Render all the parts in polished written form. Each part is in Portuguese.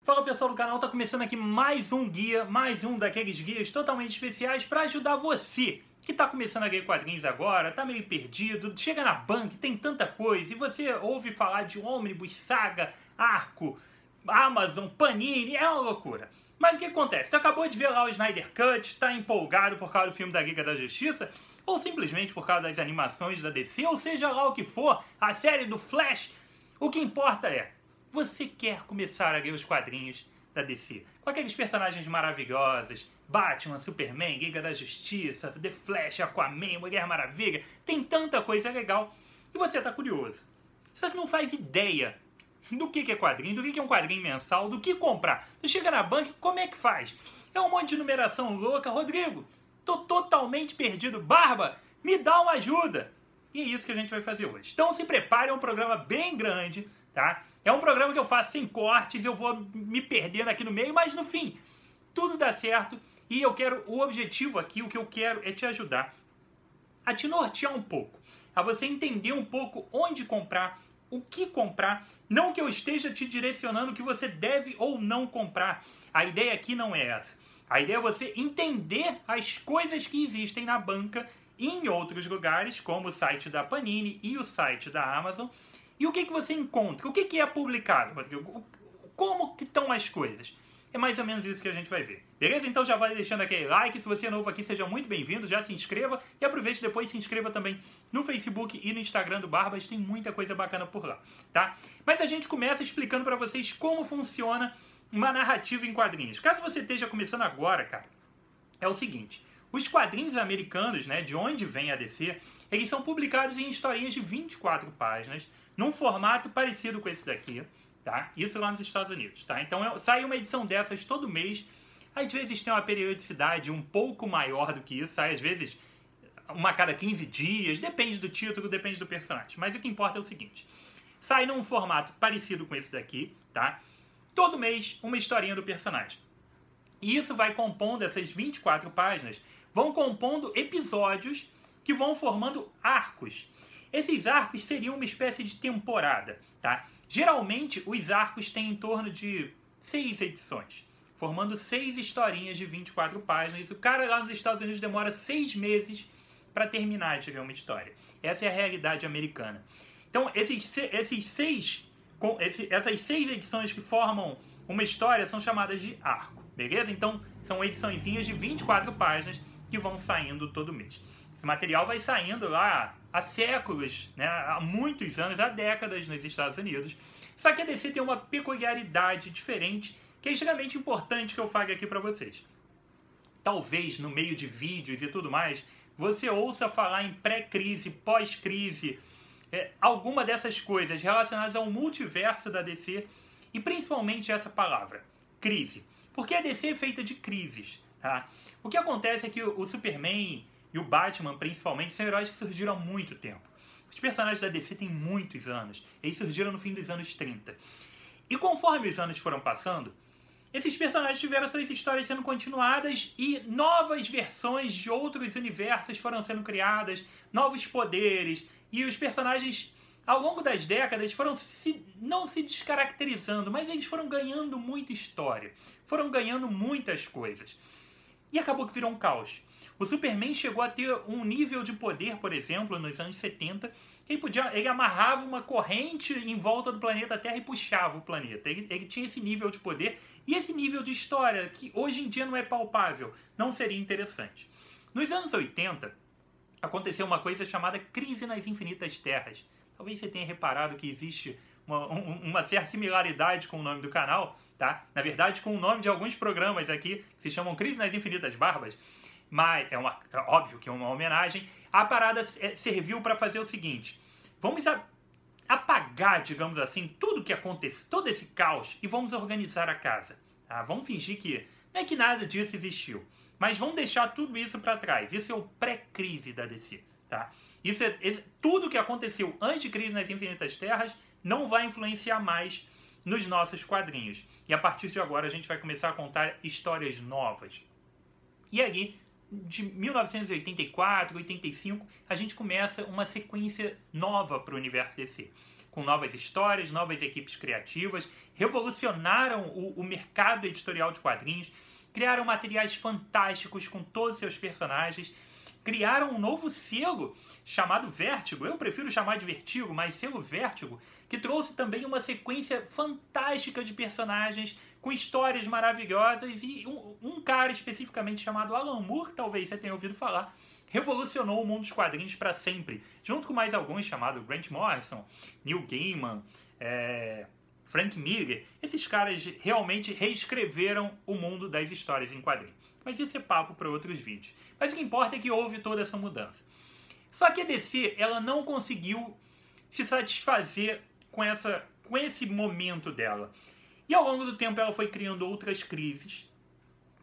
Fala pessoal do canal, tá começando aqui mais um guia, mais um daqueles guias totalmente especiais para ajudar você que tá começando a ler quadrinhos agora, tá meio perdido, chega na banca, tem tanta coisa, e você ouve falar de Omnibus, Saga, Arco, Amazon, Panini, é uma loucura. Mas o que acontece? Tu acabou de ver lá o Snyder Cut, tá empolgado por causa do filme da Liga da Justiça, ou simplesmente por causa das animações da DC, ou seja lá o que for, a série do Flash, o que importa é, você quer começar a ler os quadrinhos da DC, com aqueles personagens maravilhosos, Batman, Superman, Liga da Justiça, The Flash, Aquaman, Mulher Maravilha, tem tanta coisa legal, e você tá curioso. Só que não faz ideia do que é quadrinho, do que é um quadrinho mensal, do que comprar. Tu chega na banca, como é que faz? É um monte de numeração louca. Rodrigo, tô totalmente perdido. Barba, me dá uma ajuda. E é isso que a gente vai fazer hoje. Então se prepare, é um programa bem grande, tá? É um programa que eu faço sem cortes, eu vou me perdendo aqui no meio, mas no fim, tudo dá certo. E o objetivo aqui, o que eu quero é te ajudar a te nortear um pouco, a você entender um pouco onde comprar, o que comprar, não que eu esteja te direcionando o que você deve ou não comprar. A ideia aqui não é essa. A ideia é você entender as coisas que existem na banca e em outros lugares, como o site da Panini e o site da Amazon, e o que você encontra, o que é publicado, Rodrigo, como que estão as coisas. É mais ou menos isso que a gente vai ver. Beleza? Então já vai deixando aquele like, se você é novo aqui, seja muito bem-vindo, já se inscreva e aproveite depois se inscreva também no Facebook e no Instagram do Barbas, tem muita coisa bacana por lá, tá? Mas a gente começa explicando para vocês como funciona uma narrativa em quadrinhos. Caso você esteja começando agora, cara, é o seguinte, os quadrinhos americanos, né, de onde vem a DC, eles são publicados em historinhas de 24 páginas, num formato parecido com esse daqui, tá? Isso lá nos Estados Unidos, tá? Então sai uma edição dessas todo mês. Às vezes tem uma periodicidade um pouco maior do que isso, sai às vezes uma a cada 15 dias, depende do título, depende do personagem. Mas o que importa é o seguinte, sai num formato parecido com esse daqui, tá? Todo mês uma historinha do personagem. E isso vai compondo, essas 24 páginas, vão compondo episódios que vão formando arcos. Esses arcos seriam uma espécie de temporada, tá? Geralmente, os arcos têm em torno de 6 edições, formando 6 historinhas de 24 páginas. O cara lá nos Estados Unidos demora 6 meses para terminar de ler uma história. Essa é a realidade americana. Então, essas 6 edições que formam uma história são chamadas de arco, beleza? Então, são ediçõezinhas de 24 páginas que vão saindo todo mês. Esse material vai saindo lá há séculos, né, há muitos anos, há décadas nos Estados Unidos. Só que a DC tem uma peculiaridade diferente que é extremamente importante que eu fale aqui para vocês. Talvez no meio de vídeos e tudo mais, você ouça falar em pré-crise, pós-crise, alguma dessas coisas relacionadas ao multiverso da DC e principalmente essa palavra, crise. Porque a DC é feita de crises, tá? O que acontece é que o Superman e o Batman, principalmente, são heróis que surgiram há muito tempo. Os personagens da DC têm muitos anos. Eles surgiram no fim dos anos 30. E conforme os anos foram passando, esses personagens tiveram suas histórias sendo continuadas e novas versões de outros universos foram sendo criadas, novos poderes, e os personagens, ao longo das décadas, foram não se descaracterizando, mas eles foram ganhando muita história, foram ganhando muitas coisas. E acabou que virou um caos. O Superman chegou a ter um nível de poder, por exemplo, nos anos 70, que ele amarrava uma corrente em volta do planeta Terra e puxava o planeta. Ele tinha esse nível de poder e esse nível de história, que hoje em dia não é palpável, não seria interessante. Nos anos 80, aconteceu uma coisa chamada Crise nas Infinitas Terras. Talvez você tenha reparado que existe uma certa similaridade com o nome do canal, tá? Na verdade, com o nome de alguns programas aqui, que se chamam Crise nas Infinitas Barbas, mas é óbvio que é uma homenagem. A parada serviu para fazer o seguinte, vamos apagar, digamos assim, tudo que aconteceu, todo esse caos, e vamos organizar a casa, tá? Vamos fingir que não é que nada disso existiu, mas vamos deixar tudo isso para trás. Isso é o pré-crise da DC, tá? Isso tudo que aconteceu antes de Crise nas Infinitas Terras não vai influenciar mais nos nossos quadrinhos. E a partir de agora a gente vai começar a contar histórias novas. E aí, de 1984, 85, a gente começa uma sequência nova para o universo DC. com novas histórias, novas equipes criativas, revolucionaram o mercado editorial de quadrinhos, criaram materiais fantásticos com todos os seus personagens, criaram um novo selo chamado Vértigo, eu prefiro chamar de Vertigo, mas selo Vértigo, que trouxe também uma sequência fantástica de personagens com histórias maravilhosas e um cara especificamente chamado Alan Moore, que talvez você tenha ouvido falar, revolucionou o mundo dos quadrinhos para sempre, junto com mais alguns chamados Grant Morrison, Neil Gaiman, Frank Miller. Esses caras realmente reescreveram o mundo das histórias em quadrinhos. Mas isso é papo para outros vídeos. Mas o que importa é que houve toda essa mudança. Só que a DC ela não conseguiu se satisfazer com esse momento dela. E ao longo do tempo ela foi criando outras crises.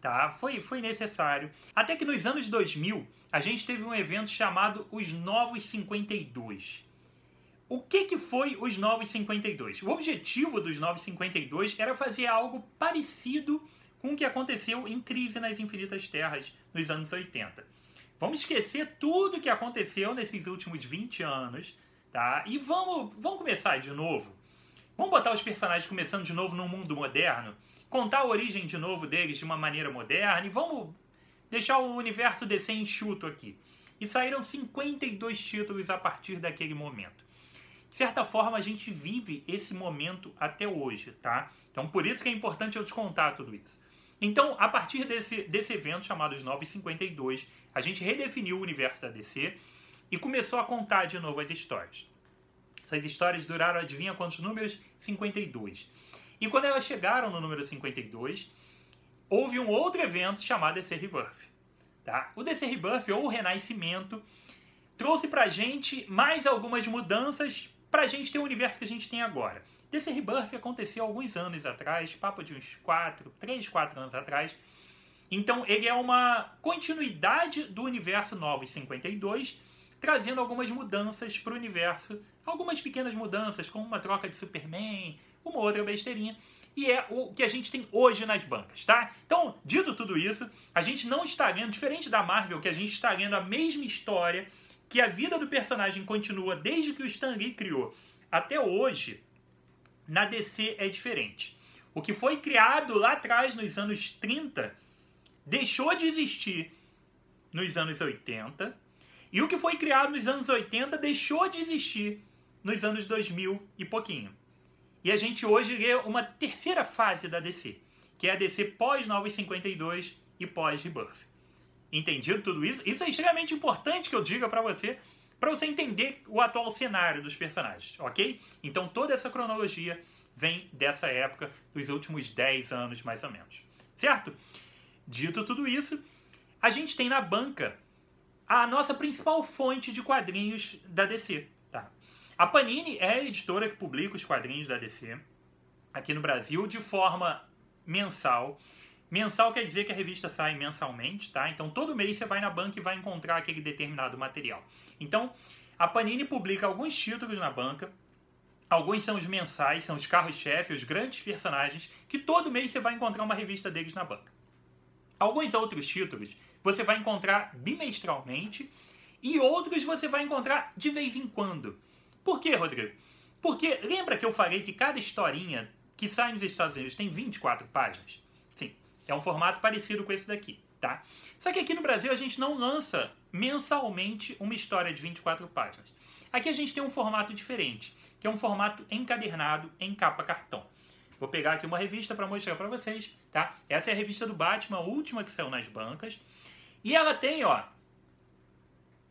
Tá? Foi necessário. Até que nos anos 2000 a gente teve um evento chamado Os Novos 52. O que foi os Novos 52? O objetivo dos Novos 52 era fazer algo parecido com o que aconteceu em Crise nas Infinitas Terras nos anos 80. Vamos esquecer tudo que aconteceu nesses últimos 20 anos, tá? E vamos começar de novo. Vamos botar os personagens começando de novo num mundo moderno, contar a origem de novo deles de uma maneira moderna e vamos deixar o universo DC enxuto aqui. E saíram 52 títulos a partir daquele momento. De certa forma, a gente vive esse momento até hoje, tá? Então, por isso que é importante eu te contar tudo isso. Então, a partir desse evento chamado Os Novos 52, a gente redefiniu o universo da DC e começou a contar de novo as histórias. Essas histórias duraram, adivinha quantos números? 52. E quando elas chegaram no número 52, houve um outro evento chamado DC Rebirth. Tá? O DC Rebirth, ou o Renascimento, trouxe pra gente mais algumas mudanças pra gente ter o universo que a gente tem agora. DC Rebirth aconteceu alguns anos atrás, papo de uns 3, 4 anos atrás. Então ele é uma continuidade do universo Novos 52, trazendo algumas mudanças para o universo, algumas pequenas mudanças, como uma troca de Superman, uma outra besteirinha, e é o que a gente tem hoje nas bancas, tá? Então, dito tudo isso, a gente não está lendo, diferente da Marvel, que a gente está lendo a mesma história, que a vida do personagem continua desde que o Stan Lee criou até hoje. Na DC é diferente. O que foi criado lá atrás, nos anos 30, deixou de existir nos anos 80. E o que foi criado nos anos 80 deixou de existir nos anos 2000 e pouquinho. E a gente hoje lê uma terceira fase da DC, que é a DC pós-Novos 52 e pós-Rebirth. Entendido tudo isso? Isso é extremamente importante que eu diga para você entender o atual cenário dos personagens, ok? Então toda essa cronologia vem dessa época, dos últimos 10 anos mais ou menos, certo? Dito tudo isso, a gente tem na banca a nossa principal fonte de quadrinhos da DC, tá? A Panini é a editora que publica os quadrinhos da DC aqui no Brasil de forma mensal. Mensal quer dizer que a revista sai mensalmente, tá? Então todo mês você vai na banca e vai encontrar aquele determinado material. Então a Panini publica alguns títulos na banca, alguns são os mensais, são os carros-chefe, os grandes personagens, que todo mês você vai encontrar uma revista deles na banca. Alguns outros títulos você vai encontrar bimestralmente e outros você vai encontrar de vez em quando. Por quê, Rodrigo? Porque lembra que eu falei que cada historinha que sai nos Estados Unidos tem 24 páginas? Sim, é um formato parecido com esse daqui, tá? Só que aqui no Brasil a gente não lança mensalmente uma história de 24 páginas. Aqui a gente tem um formato diferente, que é um formato encadernado em capa cartão. Vou pegar aqui uma revista para mostrar para vocês, tá? Essa é a revista do Batman, a última que saiu nas bancas. E ela tem, ó,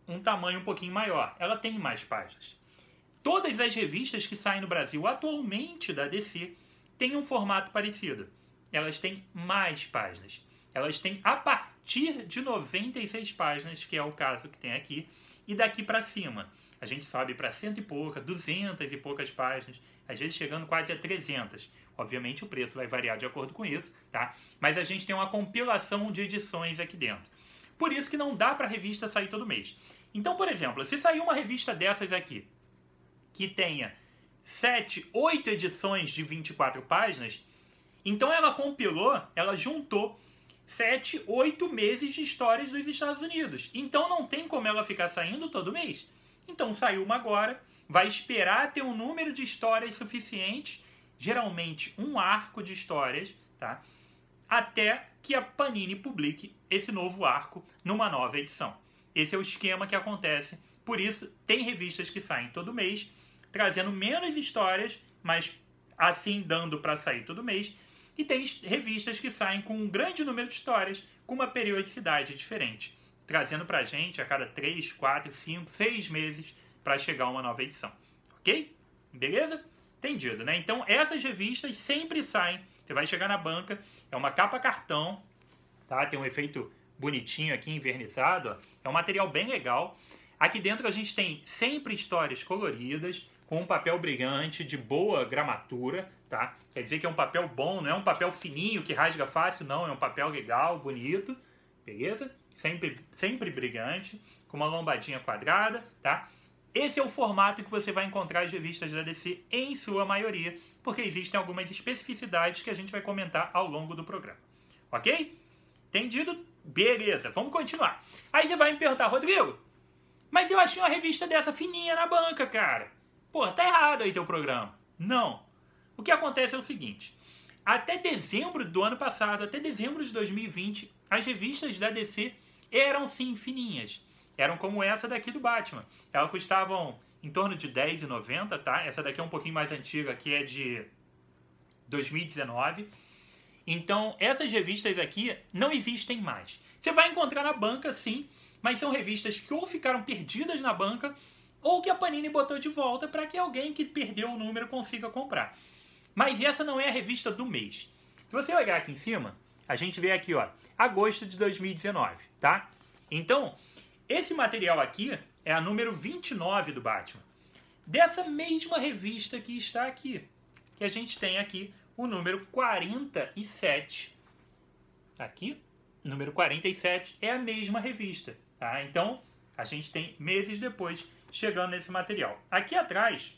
um tamanho um pouquinho maior. Ela tem mais páginas. Todas as revistas que saem no Brasil atualmente da DC têm um formato parecido. Elas têm mais páginas. Elas têm a partir de 96 páginas, que é o caso que tem aqui, e daqui para cima. A gente sobe para 100 e pouca, 200 e poucas páginas, às vezes chegando quase a 300. Obviamente o preço vai variar de acordo com isso, tá? Mas a gente tem uma compilação de edições aqui dentro. Por isso que não dá para a revista sair todo mês. Então, por exemplo, se sair uma revista dessas aqui, que tenha 7, 8 edições de 24 páginas, então ela compilou, ela juntou 7, 8 meses de histórias dos Estados Unidos. Então não tem como ela ficar saindo todo mês. Então saiu uma agora vai esperar ter um número de histórias suficiente, geralmente um arco de histórias, tá? Até que a Panini publique esse novo arco numa nova edição. Esse é o esquema que acontece. Por isso, tem revistas que saem todo mês, trazendo menos histórias, mas assim dando para sair todo mês. E tem revistas que saem com um grande número de histórias, com uma periodicidade diferente, trazendo pra gente a cada 3, 4, 5, 6 meses para chegar uma nova edição. Ok? Beleza? Entendido, né? Então, essas revistas sempre saem. Você vai chegar na banca, é uma capa cartão, tá? Tem um efeito bonitinho aqui, envernizado, ó. É um material bem legal. Aqui dentro a gente tem sempre histórias coloridas, com um papel brilhante, de boa gramatura, tá? Quer dizer que é um papel bom, não é um papel fininho que rasga fácil, não. É um papel legal, bonito, beleza? Sempre brilhante, com uma lombadinha quadrada, tá? Esse é o formato que você vai encontrar as revistas da DC em sua maioria, porque existem algumas especificidades que a gente vai comentar ao longo do programa. Ok? Entendido? Beleza, vamos continuar. Aí você vai me perguntar, Rodrigo, mas eu achei uma revista dessa fininha na banca, cara. Pô, tá errado aí teu programa. Não. O que acontece é o seguinte. Até dezembro do ano passado, até dezembro de 2020, as revistas da DC eram sim fininhas. Eram como essa daqui do Batman. Elas custavam em torno de R$10,90, tá? Essa daqui é um pouquinho mais antiga, que é de 2019. Então, essas revistas aqui não existem mais. Você vai encontrar na banca, sim, mas são revistas que ou ficaram perdidas na banca, ou que a Panini botou de volta para que alguém que perdeu o número consiga comprar. Mas essa não é a revista do mês. Se você olhar aqui em cima, a gente vê aqui, ó, agosto de 2019, tá? Então, esse material aqui é a número 29 do Batman. Dessa mesma revista que está aqui, que a gente tem aqui o número 47. Aqui, número 47 é a mesma revista, tá? Então, a gente tem meses depois chegando nesse material. Aqui atrás,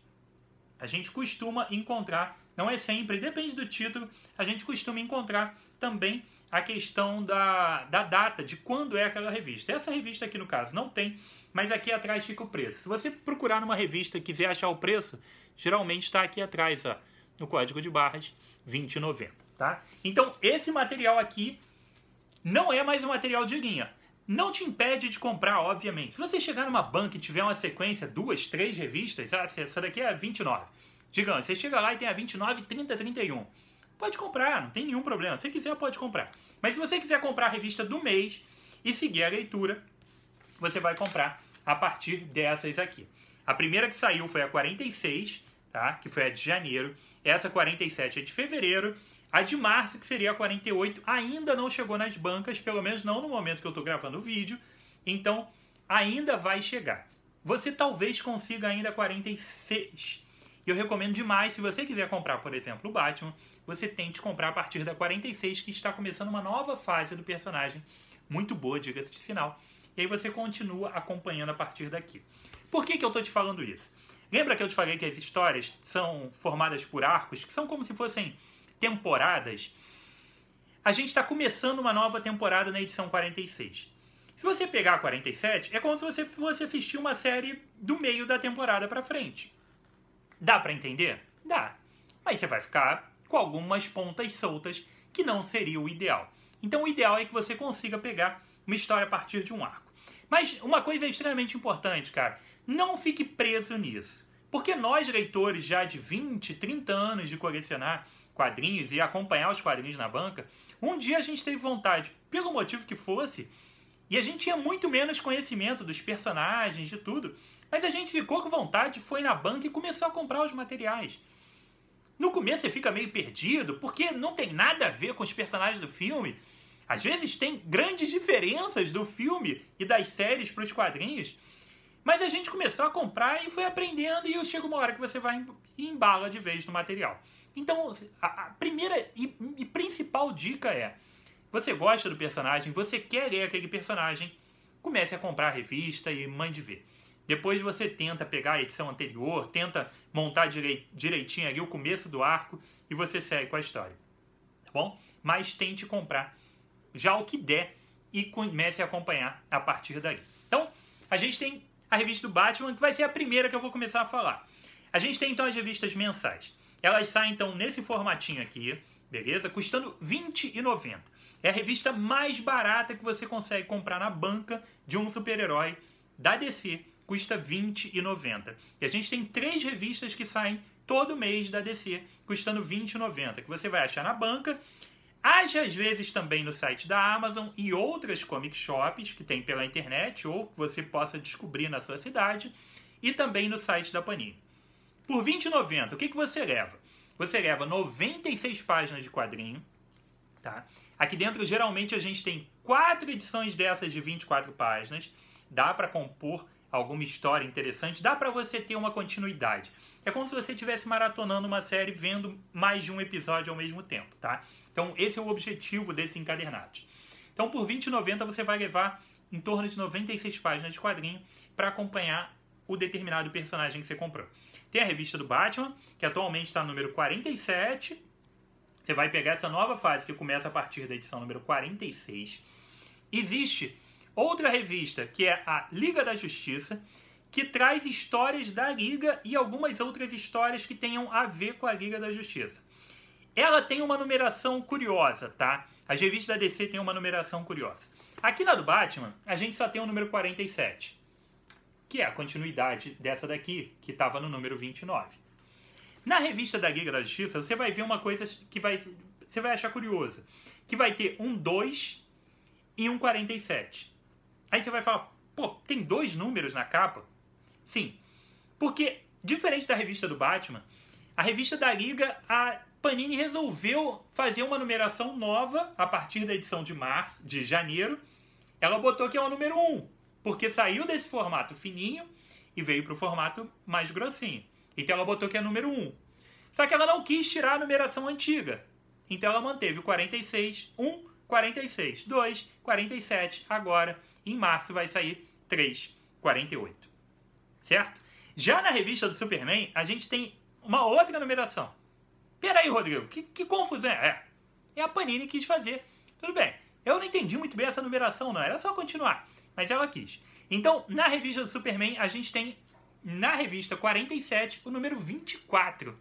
a gente costuma encontrar, não é sempre, depende do título, a gente costuma encontrar também a questão da data, de quando é aquela revista. Essa revista aqui, no caso, não tem, mas aqui atrás fica o preço. Se você procurar numa revista e quiser achar o preço, geralmente está aqui atrás, ó, no código de barras, R$20,90, tá? Então, esse material aqui não é mais um material de linha. Não te impede de comprar, obviamente. Se você chegar numa banca e tiver uma sequência, 2, 3 revistas, essa daqui é a 29. Digamos, você chega lá e tem a 29, 30, 31. Pode comprar, não tem nenhum problema. Se quiser, pode comprar. Mas se você quiser comprar a revista do mês e seguir a leitura, você vai comprar a partir dessas aqui. A primeira que saiu foi a 46, tá? Que foi a de janeiro. Essa 47 é de fevereiro. A de março, que seria a 48, ainda não chegou nas bancas, pelo menos não no momento que eu estou gravando o vídeo. Então, ainda vai chegar. Você talvez consiga ainda a 46. Eu recomendo demais, se você quiser comprar, por exemplo, o Batman, você tente comprar a partir da 46, que está começando uma nova fase do personagem. Muito boa, diga-se de final. E aí você continua acompanhando a partir daqui. Por que eu estou te falando isso? Lembra que eu te falei que as histórias são formadas por arcos, que são como se fossem temporadas? A gente está começando uma nova temporada na edição 46. Se você pegar a 47, é como se você fosse assistir uma série do meio da temporada para frente. Dá para entender? Dá. Mas você vai ficar com algumas pontas soltas que não seria o ideal. Então o ideal é que você consiga pegar uma história a partir de um arco. Mas uma coisa extremamente importante, cara, não fique preso nisso. Porque nós, leitores já de 20, 30 anos de colecionar quadrinhos e acompanhar os quadrinhos na banca, um dia a gente teve vontade, pelo motivo que fosse, e a gente tinha muito menos conhecimento dos personagens, de tudo, mas a gente ficou com vontade, foi na banca e começou a comprar os materiais. No começo você fica meio perdido, porque não tem nada a ver com os personagens do filme. Às vezes tem grandes diferenças do filme e das séries para os quadrinhos, mas a gente começou a comprar e foi aprendendo, e chega uma hora que você vai e embala de vez no material. Então, a primeira e principal dica é: você gosta do personagem, você quer ler aquele personagem, comece a comprar a revista e mande ver. Depois você tenta pegar a edição anterior, tenta montar direitinho ali o começo do arco e você segue com a história, tá bom? Mas tente comprar já o que der e comece a acompanhar a partir daí. Então, a gente tem a revista do Batman, que vai ser a primeira que eu vou começar a falar. A gente tem então as revistas mensais. Elas saem então nesse formatinho aqui, beleza? Custando R$ 20,90. É a revista mais barata que você consegue comprar na banca de um super-herói da DC. Custa R$ 20,90. E a gente tem 3 revistas que saem todo mês da DC, custando R$ 20,90, que você vai achar na banca. Às vezes também no site da Amazon e outras comic shops que tem pela internet ou que você possa descobrir na sua cidade, e também no site da Panini. Por R$ 20,90, o que você leva? Você leva 96 páginas de quadrinho, tá? Aqui dentro geralmente a gente tem 4 edições dessas de 24 páginas, dá para compor alguma história interessante, dá para você ter uma continuidade. É como se você estivesse maratonando uma série vendo mais de um episódio ao mesmo tempo, tá? Então esse é o objetivo desse encadernado. Então por R$ 20,90 você vai levar em torno de 96 páginas de quadrinho para acompanhar o determinado personagem que você comprou. Tem a revista do Batman, que atualmente está no número 47. Você vai pegar essa nova fase que começa a partir da edição número 46. Existe outra revista, que é a Liga da Justiça, que traz histórias da Liga e algumas outras histórias que tenham a ver com a Liga da Justiça. Ela tem uma numeração curiosa, tá? As revistas da DC têm uma numeração curiosa. Aqui na do Batman, a gente só tem o número 47, que é a continuidade dessa daqui, que estava no número 29. Na revista da Liga da Justiça, você vai ver uma coisa que você vai achar curiosa, que vai ter um 2 e um 47. Aí você vai falar, pô, tem 2 números na capa? Sim, porque, diferente da revista do Batman, a revista da Liga, a Panini resolveu fazer uma numeração nova a partir da edição de janeiro. Ela botou que é o número 1, porque saiu desse formato fininho e veio para o formato mais grossinho. Então ela botou que é número 1. Só que ela não quis tirar a numeração antiga. Então ela manteve o 46, 1, 46, 2, 47. Agora, em março, vai sair 3, 48. Certo? Já na revista do Superman, a gente tem uma outra numeração. Peraí, Rodrigo, que confusão é? É a Panini quis fazer. Tudo bem, eu não entendi muito bem essa numeração, não. Era só continuar. Mas ela quis. Então, na revista do Superman, a gente tem, na revista 47, o número 24.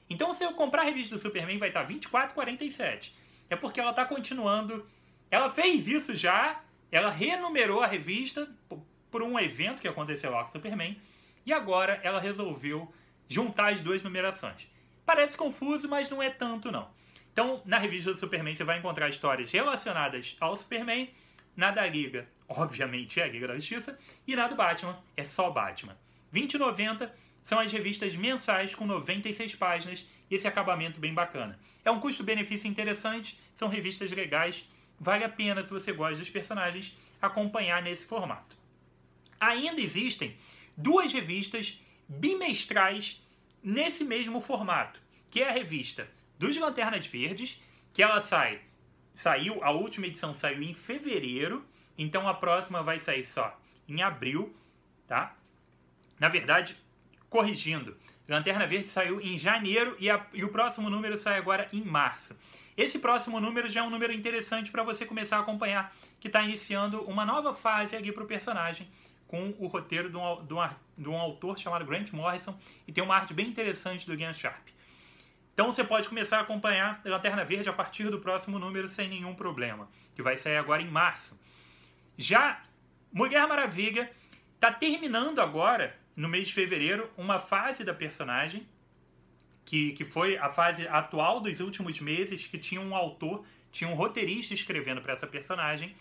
Então, se eu comprar a revista do Superman, vai estar 2447. É porque ela está continuando. Ela fez isso já. Ela renumerou a revista por um evento que aconteceu lá com o Superman. E agora ela resolveu juntar as 2 numerações. Parece confuso, mas não é tanto, não. Então, na revista do Superman, você vai encontrar histórias relacionadas ao Superman. Na da Liga, obviamente, é a Liga da Justiça. E na do Batman, é só Batman. R$ 20,90 são as revistas mensais com 96 páginas e esse acabamento bem bacana. É um custo-benefício interessante, são revistas legais. Vale a pena, se você gosta dos personagens, acompanhar nesse formato. Ainda existem 2 revistas bimestrais nesse mesmo formato, que é a revista dos Lanternas Verdes, que ela saiu, a última edição saiu em fevereiro, então a próxima vai sair só em abril, tá? Na verdade, corrigindo, Lanterna Verde saiu em janeiro e o próximo número sai agora em março. Esse próximo número já é um número interessante para você começar a acompanhar, que está iniciando uma nova fase aqui para o personagem, com o roteiro de um autor chamado Grant Morrison, e tem uma arte bem interessante do Ian Sharp. Então você pode começar a acompanhar Lanterna Verde a partir do próximo número sem nenhum problema, que vai sair agora em março. Já Mulher Maravilha está terminando agora, no mês de fevereiro, uma fase da personagem, que foi a fase atual dos últimos meses, que tinha um autor, tinha um roteirista escrevendo para essa personagem.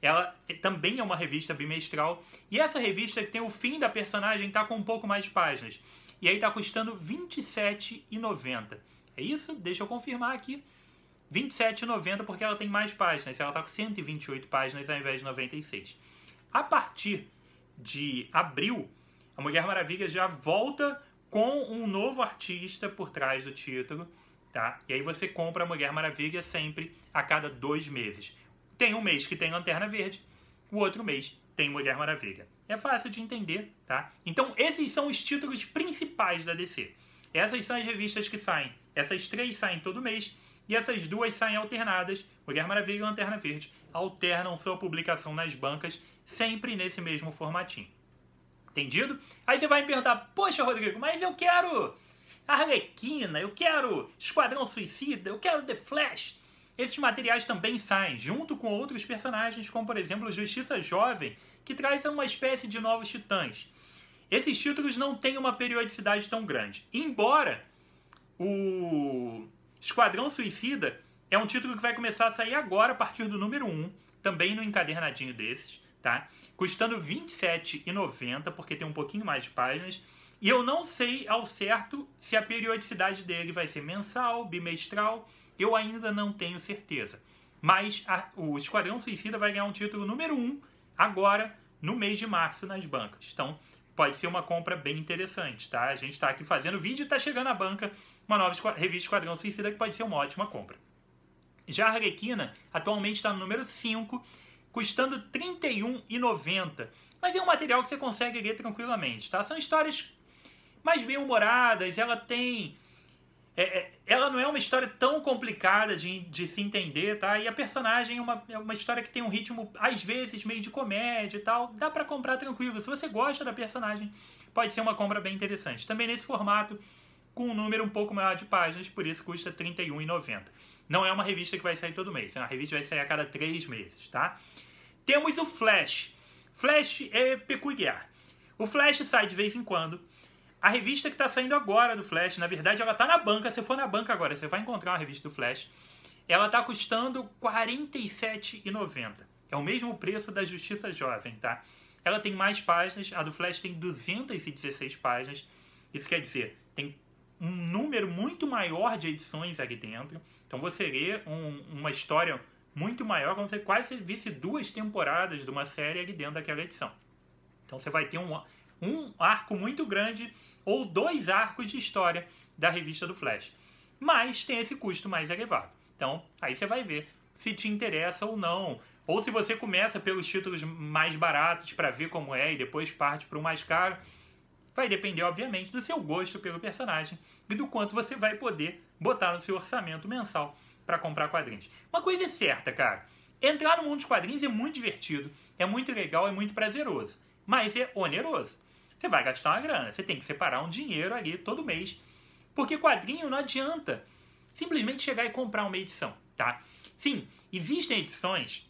Ela também é uma revista bimestral. E essa revista que tem o fim da personagem está com um pouco mais de páginas. E aí está custando R$ 27,90. É isso? Deixa eu confirmar aqui. R$ 27,90 porque ela tem mais páginas. Ela está com 128 páginas ao invés de 96. A partir de abril, a Mulher Maravilha já volta com um novo artista por trás do título. Tá? E aí você compra a Mulher Maravilha sempre a cada 2 meses. Tem um mês que tem Lanterna Verde, o outro mês tem Mulher Maravilha. É fácil de entender, tá? Então, esses são os títulos principais da DC. Essas são as revistas que saem. Essas 3 saem todo mês e essas 2 saem alternadas. Mulher Maravilha e Lanterna Verde alternam sua publicação nas bancas, sempre nesse mesmo formatinho. Entendido? Aí você vai me perguntar, poxa, Rodrigo, mas eu quero Arlequina, eu quero Esquadrão Suicida, eu quero The Flash. Esses materiais também saem junto com outros personagens, como por exemplo Justiça Jovem, que traz uma espécie de novos titãs. Esses títulos não têm uma periodicidade tão grande. Embora o Esquadrão Suicida é um título que vai começar a sair agora a partir do número 1, também no encadernadinho desses, tá? Custando R$ 27,90, porque tem um pouquinho mais de páginas. E eu não sei ao certo se a periodicidade dele vai ser mensal, bimestral, eu ainda não tenho certeza. Mas o Esquadrão Suicida vai ganhar um título número 1 agora, no mês de março, nas bancas. Então, pode ser uma compra bem interessante, tá? A gente está aqui fazendo vídeo e está chegando à banca uma nova revista Esquadrão Suicida que pode ser uma ótima compra. Já a Arlequina, atualmente está no número 5, custando R$ 31,90. Mas é um material que você consegue ler tranquilamente, tá? São histórias mais bem-humoradas, ela tem... ela não é uma história tão complicada de se entender, tá? E a personagem é uma história que tem um ritmo, às vezes, meio de comédia e tal. Dá pra comprar tranquilo. Se você gosta da personagem, pode ser uma compra bem interessante. Também nesse formato, com um número um pouco maior de páginas, por isso custa R$ 31,90. Não é uma revista que vai sair todo mês. É uma revista que vai sair a cada 3 meses, tá? Temos o Flash. Flash é peculiar. O Flash sai de vez em quando. A revista que está saindo agora do Flash, na verdade ela está na banca, se for na banca agora, você vai encontrar uma revista do Flash. Ela está custando R$ 47,90. É o mesmo preço da Justiça Jovem, tá? Ela tem mais páginas, a do Flash tem 216 páginas. Isso quer dizer, tem um número muito maior de edições ali dentro. Então você lê uma história muito maior, como se quase visse 2 temporadas de uma série ali dentro daquela edição. Então você vai ter um arco muito grande ou 2 arcos de história da revista do Flash. Mas tem esse custo mais elevado. Então aí você vai ver se te interessa ou não. Ou se você começa pelos títulos mais baratos para ver como é e depois parte para o mais caro. Vai depender, obviamente, do seu gosto pelo personagem e do quanto você vai poder botar no seu orçamento mensal para comprar quadrinhos. Uma coisa é certa, cara. Entrar no mundo dos quadrinhos é muito divertido, é muito legal, é muito prazeroso. Mas é oneroso. Você vai gastar uma grana, você tem que separar um dinheiro ali todo mês. Porque quadrinho não adianta simplesmente chegar e comprar uma edição, tá? Sim, existem edições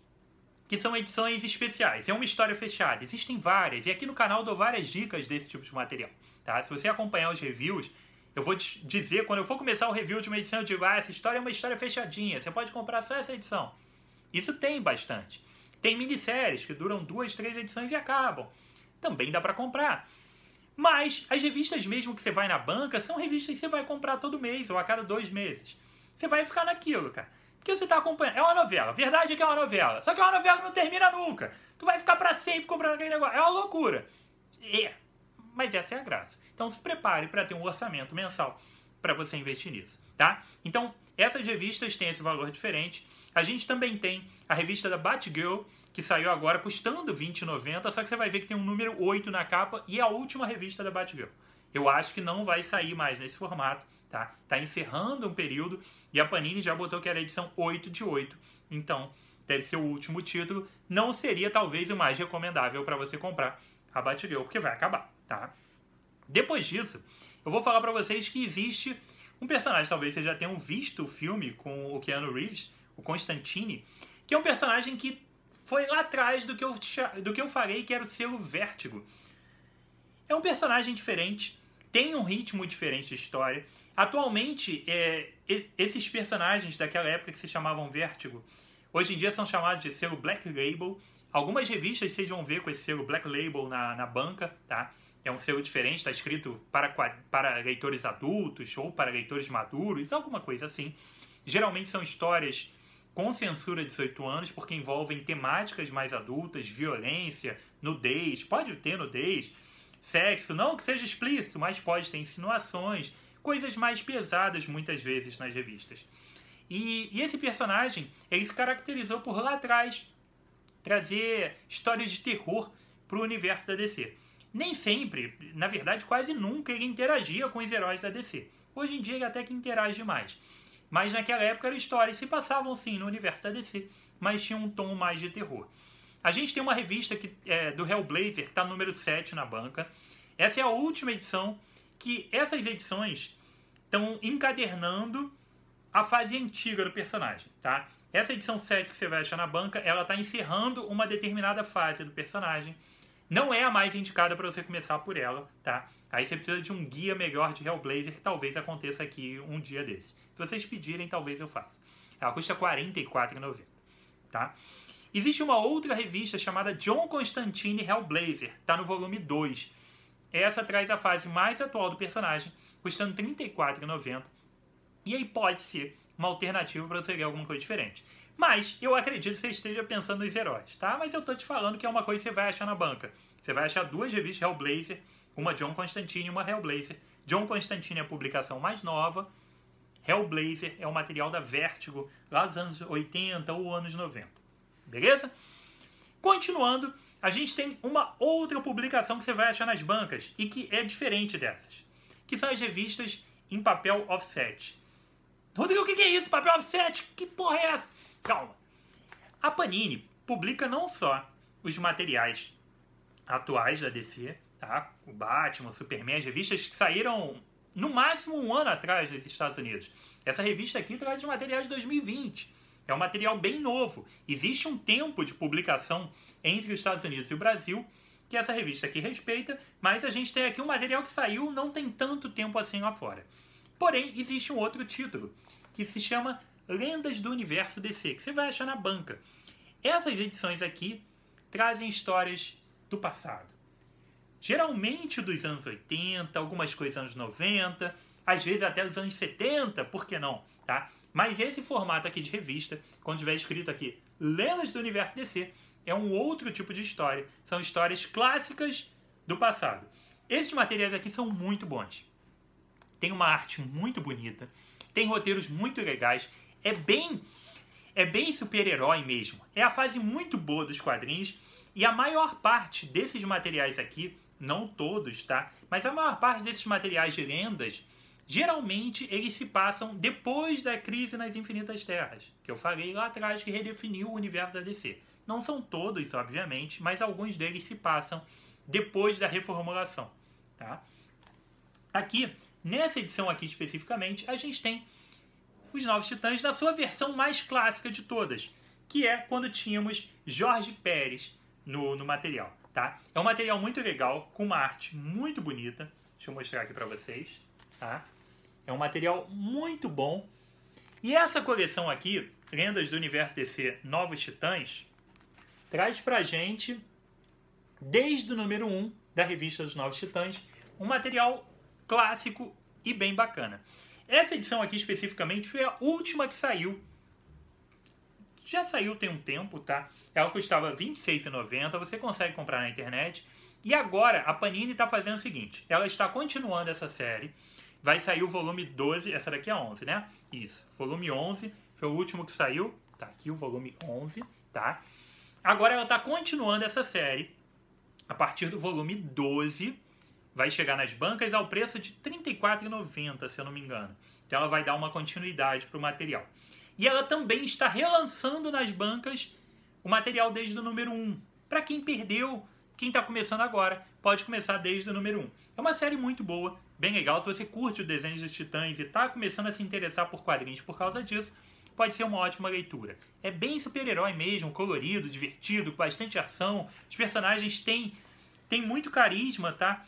que são edições especiais. É uma história fechada. Existem várias. E aqui no canal eu dou várias dicas desse tipo de material, tá? Se você acompanhar os reviews, eu vou te dizer, quando eu for começar o review de uma edição, eu digo, essa história é uma história fechadinha. Você pode comprar só essa edição. Isso tem bastante. Tem minisséries que duram 2, 3 edições e acabam. Também dá pra comprar. Mas as revistas mesmo que você vai na banca são revistas que você vai comprar todo mês ou a cada 2 meses. Você vai ficar naquilo, cara. Porque você tá acompanhando. É uma novela. A verdade é que é uma novela. Só que é uma novela que não termina nunca. Tu vai ficar pra sempre comprando aquele negócio. É uma loucura. Mas essa é a graça. Então se prepare para ter um orçamento mensal para você investir nisso, tá? Então essas revistas têm esse valor diferente. A gente também tem a revista da Batgirl, que saiu agora custando R$ 20,90, só que você vai ver que tem um número 8 na capa e é a última revista da Batgirl. Eu acho que não vai sair mais nesse formato, tá? Tá encerrando um período e a Panini já botou que era a edição 8 de 8, então deve ser o último título. Não seria talvez o mais recomendável para você comprar a Batgirl, porque vai acabar, tá? Depois disso, eu vou falar para vocês que existe um personagem, talvez vocês já tenham visto o filme com o Keanu Reeves, o Constantine, que é um personagem que foi lá atrás do que eu falei que era o selo Vértigo. É um personagem diferente, tem um ritmo diferente de história. Atualmente, esses personagens daquela época que se chamavam Vértigo, hoje em dia são chamados de selo Black Label. Algumas revistas vocês vão ver com esse selo Black Label na banca, tá? É um selo diferente, está escrito para leitores adultos ou para leitores maduros, alguma coisa assim. Geralmente são histórias com censura de 18 anos, porque envolvem temáticas mais adultas, violência, nudez, pode ter nudez, sexo, não que seja explícito, mas pode ter insinuações, coisas mais pesadas muitas vezes nas revistas. E esse personagem, ele se caracterizou por lá atrás trazer histórias de terror para o universo da DC. Nem sempre, na verdade quase nunca, ele interagia com os heróis da DC. Hoje em dia ele até que interage mais. Mas naquela época eram histórias que se passavam sim no universo da DC, mas tinham um tom mais de terror. A gente tem uma revista que é do Hellblazer, que está no número 7 na banca. Essa é a última edição, que essas edições estão encadernando a fase antiga do personagem, tá? Essa edição 7 que você vai achar na banca, ela está encerrando uma determinada fase do personagem. Não é a mais indicada para você começar por ela, tá? Aí você precisa de um guia melhor de Hellblazer, que talvez aconteça aqui um dia desses. Se vocês pedirem, talvez eu faça. Ela custa R$ 44,90, tá? Existe uma outra revista chamada John Constantine Hellblazer, tá no volume 2. Essa traz a fase mais atual do personagem, custando R$ 34,90. E aí pode ser uma alternativa para você ler alguma coisa diferente. Mas eu acredito que você esteja pensando nos heróis, tá? Mas eu tô te falando que é uma coisa que você vai achar na banca. Você vai achar duas revistas Hellblazer, uma John Constantine e uma Hellblazer. John Constantine é a publicação mais nova. Hellblazer é o material da Vertigo, lá dos anos 80 ou anos 90. Beleza? Continuando, a gente tem uma outra publicação que você vai achar nas bancas e que é diferente dessas, que são as revistas em papel offset. Rodrigo, o que é isso? Papel offset? Que porra é essa? Calma. A Panini publica não só os materiais atuais da DC, tá? O Batman, o Superman, as revistas que saíram no máximo um ano atrás nos Estados Unidos. Essa revista aqui traz os materiais de 2020. É um material bem novo. Existe um tempo de publicação entre os Estados Unidos e o Brasil que essa revista aqui respeita, mas a gente tem aqui um material que saiu não tem tanto tempo assim lá fora. Porém, existe um outro título, que se chama Lendas do Universo DC, que você vai achar na banca. Essas edições aqui trazem histórias do passado. Geralmente dos anos 80, algumas coisas dos anos 90, às vezes até dos anos 70, por que não? Tá? Mas esse formato aqui de revista, quando tiver escrito aqui Lendas do Universo DC, é um outro tipo de história. São histórias clássicas do passado. Esses materiais aqui são muito bons. Tem uma arte muito bonita, tem roteiros muito legais, é bem super-herói mesmo. É a fase muito boa dos quadrinhos e a maior parte desses materiais aqui, não todos, tá? Mas a maior parte desses materiais de lendas, geralmente eles se passam depois da crise nas Infinitas Terras, que eu falei lá atrás que redefiniu o universo da DC. Não são todos, obviamente, mas alguns deles se passam depois da reformulação, tá? Aqui, nessa edição aqui especificamente, a gente tem os Novos Titãs na sua versão mais clássica de todas, que é quando tínhamos Jorge Pérez no material, tá? É um material muito legal, com uma arte muito bonita. Deixa eu mostrar aqui para vocês, tá? É um material muito bom. E essa coleção aqui, Lendas do Universo DC Novos Titãs, traz pra gente, desde o número 1 da revista dos Novos Titãs, um material clássico e bem bacana. Essa edição aqui especificamente foi a última que saiu. Já saiu tem um tempo, tá? Ela custava R$ 26,90, você consegue comprar na internet. E agora a Panini está fazendo o seguinte, ela está continuando essa série. Vai sair o volume 12, essa daqui é a 11, né? Isso, volume 11 foi o último que saiu. Tá aqui o volume 11, tá? Agora ela está continuando essa série. A partir do volume 12, vai chegar nas bancas ao preço de R$ 34,90, se eu não me engano. Então ela vai dar uma continuidade para o material. E ela também está relançando nas bancas o material desde o número 1. Para quem perdeu, quem está começando agora, pode começar desde o número 1. É uma série muito boa, bem legal. Se você curte o desenho dos Titãs e está começando a se interessar por quadrinhos por causa disso, pode ser uma ótima leitura. É bem super-herói mesmo, colorido, divertido, com bastante ação. Os personagens têm muito carisma, tá?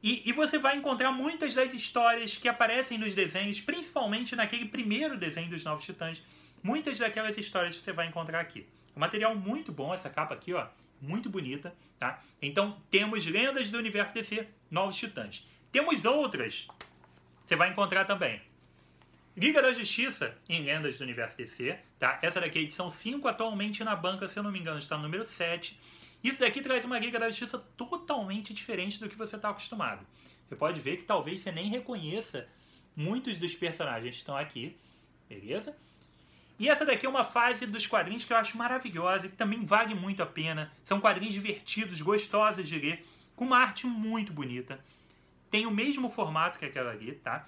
E você vai encontrar muitas das histórias que aparecem nos desenhos, principalmente naquele primeiro desenho dos Novos Titãs. Muitas daquelas histórias que você vai encontrar aqui. Um material muito bom, essa capa aqui, ó, muito bonita, tá? Então, temos Lendas do Universo DC, Novos Titãs. Temos outras, você vai encontrar também. Liga da Justiça em Lendas do Universo DC, tá? Essa daqui é a edição 5, atualmente na banca, se eu não me engano, está no número 7. Isso daqui traz uma Liga da Justiça totalmente diferente do que você está acostumado. Você pode ver que talvez você nem reconheça muitos dos personagens que estão aqui, beleza? E essa daqui é uma fase dos quadrinhos que eu acho maravilhosa e que também vale muito a pena. São quadrinhos divertidos, gostosos de ler, com uma arte muito bonita. Tem o mesmo formato que aquela ali, tá?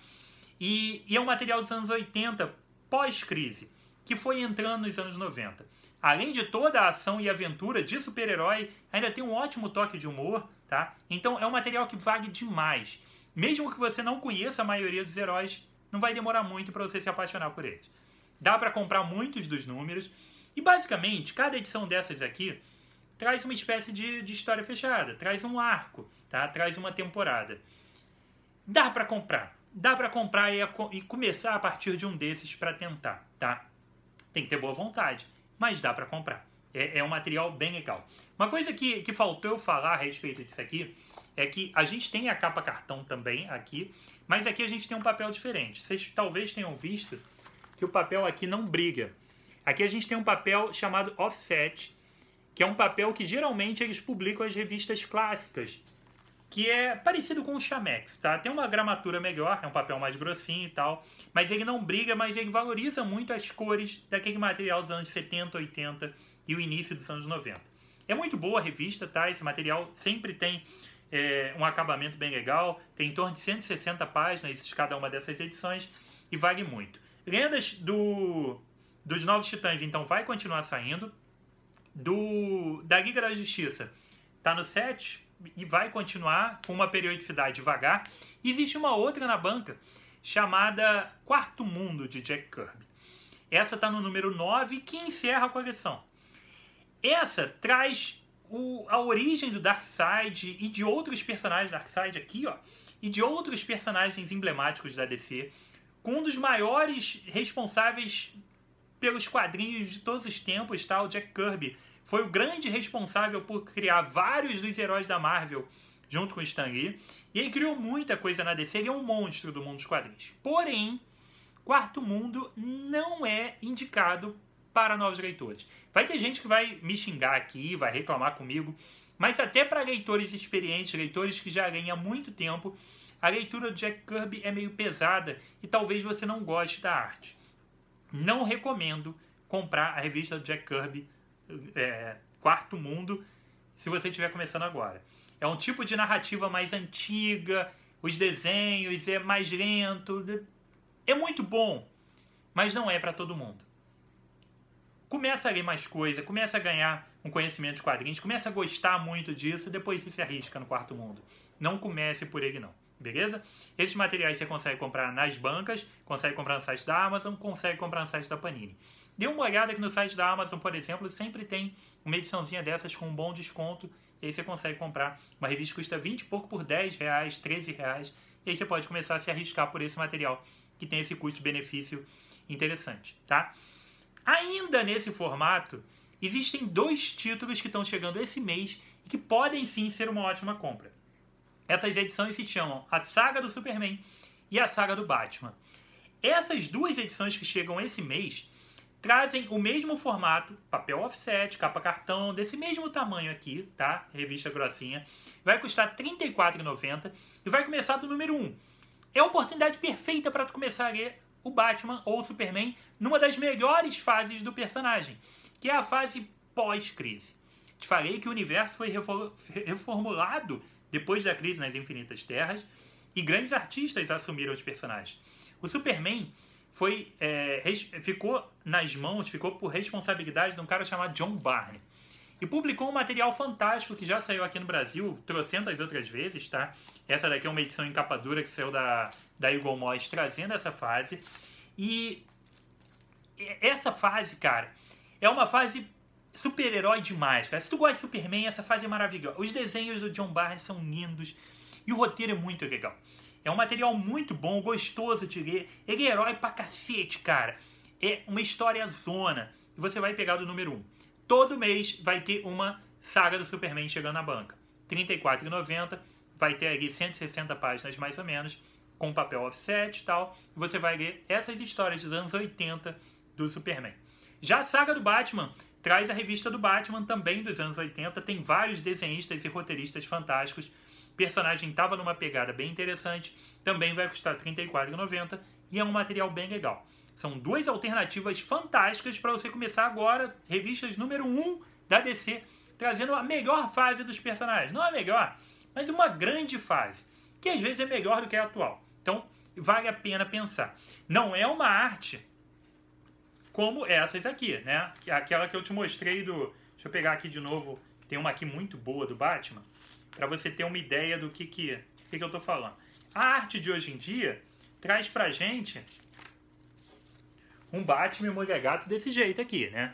E é um material dos anos 80, pós-crise, que foi entrando nos anos 90. Além de toda a ação e aventura de super-herói, ainda tem um ótimo toque de humor, tá? Então é um material que vale demais. Mesmo que você não conheça a maioria dos heróis, não vai demorar muito para você se apaixonar por eles. Dá para comprar muitos dos números e basicamente cada edição dessas aqui traz uma espécie de história fechada, traz um arco, tá? Traz uma temporada. Dá para comprar e começar a partir de um desses para tentar, tá? Tem que ter boa vontade, mas dá para comprar. É um material bem legal. Uma coisa que faltou eu falar a respeito disso aqui é que a gente tem a capa cartão também aqui, mas aqui a gente tem um papel diferente. Vocês talvez tenham visto que o papel aqui não briga. Aqui a gente tem um papel chamado offset, que é um papel que geralmente eles publicam as revistas clássicas, que é parecido com o Chamex, tá? Tem uma gramatura melhor, é um papel mais grossinho e tal, mas ele não briga, mas ele valoriza muito as cores daquele material dos anos 70, 80 e o início dos anos 90. É muito boa a revista, tá? Esse material sempre tem um acabamento bem legal, tem em torno de 160 páginas cada uma dessas edições e vale muito. Lendas dos Novos Titãs, então, vai continuar saindo. Da Liga da Justiça tá no 7 e vai continuar com uma periodicidade devagar. Existe uma outra na banca chamada Quarto Mundo, de Jack Kirby. Essa tá no número 9, que encerra a coleção. Essa traz a origem do Darkseid e de outros personagens Darkseid aqui, ó, e de outros personagens emblemáticos da DC, com um dos maiores responsáveis pelos quadrinhos de todos os tempos, tá? O Jack Kirby foi o grande responsável por criar vários dos heróis da Marvel junto com o Stan Lee, e ele criou muita coisa na DC, ele é um monstro do mundo dos quadrinhos. Porém, Quarto Mundo não é indicado para novos leitores. Vai ter gente que vai me xingar aqui, vai reclamar comigo, mas até para leitores experientes, leitores que já leem há muito tempo, a leitura do Jack Kirby é meio pesada e talvez você não goste da arte. Não recomendo comprar a revista do Jack Kirby, Quarto Mundo, se você estiver começando agora. É um tipo de narrativa mais antiga, os desenhos é mais lento, é muito bom, mas não é para todo mundo. Começa a ler mais coisa, começa a ganhar um conhecimento de quadrinhos, começa a gostar muito disso, depois você se arrisca no Quarto Mundo. Não comece por ele não, beleza? Esses materiais você consegue comprar nas bancas, consegue comprar no site da Amazon, consegue comprar no site da Panini. Dê uma olhada aqui no site da Amazon, por exemplo, sempre tem uma ediçãozinha dessas com um bom desconto, e aí você consegue comprar uma revista que custa 20 e pouco por 10 reais, 13 reais, e aí você pode começar a se arriscar por esse material, que tem esse custo-benefício interessante, tá? Ainda nesse formato, existem 2 títulos que estão chegando esse mês e que podem sim ser uma ótima compra. Essas edições se chamam A Saga do Superman e A Saga do Batman. Essas 2 edições que chegam esse mês trazem o mesmo formato, papel offset, capa cartão, desse mesmo tamanho aqui, tá? Revista grossinha. Vai custar R$ 34,90 e vai começar do número 1. É a oportunidade perfeita para tu começar a ler o Batman ou o Superman numa das melhores fases do personagem, que é a fase pós-crise. Te falei que o universo foi reformulado depois da crise nas Infinitas Terras e grandes artistas assumiram os personagens. O Superman ficou nas mãos, ficou por responsabilidade de um cara chamado John Byrne. E publicou um material fantástico que já saiu aqui no Brasil trocentas outras vezes, tá? Essa daqui é uma edição em capa dura que saiu da Eagle Moss trazendo essa fase. E essa fase, cara, é uma fase super-herói demais, cara. Se tu gosta de Superman, essa fase é maravilhosa. Os desenhos do John Byrne são lindos e o roteiro é muito legal. É um material muito bom, gostoso de ler. Ele é herói pra cacete, cara. É uma história zona. E você vai pegar do número 1. Todo mês vai ter uma saga do Superman chegando na banca. R$ 34,90. Vai ter ali 160 páginas mais ou menos, com papel offset e tal. E você vai ler essas histórias dos anos 80 do Superman. Já a saga do Batman traz a revista do Batman também dos anos 80. Tem vários desenhistas e roteiristas fantásticos. O personagem estava numa pegada bem interessante. Também vai custar R$ 34,90 e é um material bem legal. São 2 alternativas fantásticas para você começar agora. Revistas número 1 da DC, trazendo a melhor fase dos personagens. Não a melhor, mas uma grande fase, que às vezes é melhor do que a atual. Então, vale a pena pensar. Não é uma arte como essas aqui, né? Aquela que eu te mostrei do... Deixa eu pegar aqui de novo. Tem uma aqui muito boa do Batman, para você ter uma ideia do que eu tô falando. A arte de hoje em dia traz pra gente um Batman Moregato desse jeito aqui, né?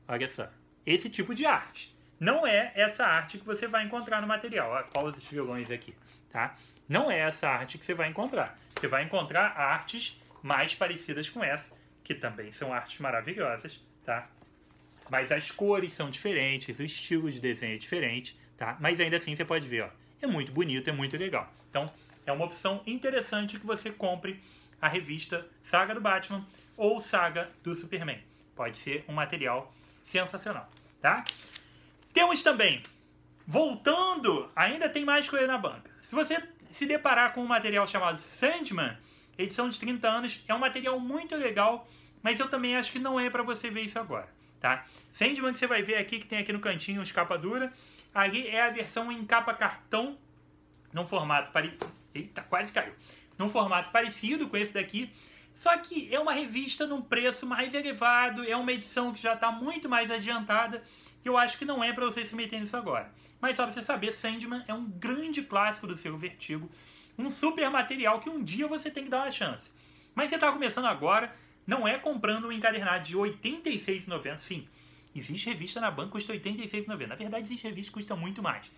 Olha só. Esse tipo de arte. Não é essa arte que você vai encontrar no material. Olha qual os vilões aqui, tá? Não é essa arte que você vai encontrar. Você vai encontrar artes mais parecidas com essa, que também são artes maravilhosas, tá? Mas as cores são diferentes, o estilo de desenho é diferente, tá? Mas ainda assim você pode ver, ó, é muito bonito, é muito legal. Então, é uma opção interessante que você compre a revista Saga do Batman ou Saga do Superman. Pode ser um material sensacional, tá? Temos também, voltando, ainda tem mais coisa na banca. Se você se deparar com um material chamado Sandman, edição de 30 anos, é um material muito legal, mas eu também acho que não é para você ver isso agora, tá? Sandman que você vai ver aqui, que tem aqui no cantinho os capa dura, ali é a versão em capa cartão, num formato parecido. Eita, quase caiu. Num formato parecido com esse daqui, só que é uma revista num preço mais elevado, é uma edição que já está muito mais adiantada, e eu acho que não é para você se meter nisso agora. Mas só pra você saber, Sandman é um grande clássico do seu Vertigo, um super material que um dia você tem que dar uma chance. Mas você está começando agora, não é comprando um encadernado de R$ 86,90. Sim, existe revista na banca que custa R$ 86,90. Na verdade, existe revista que custa muito mais.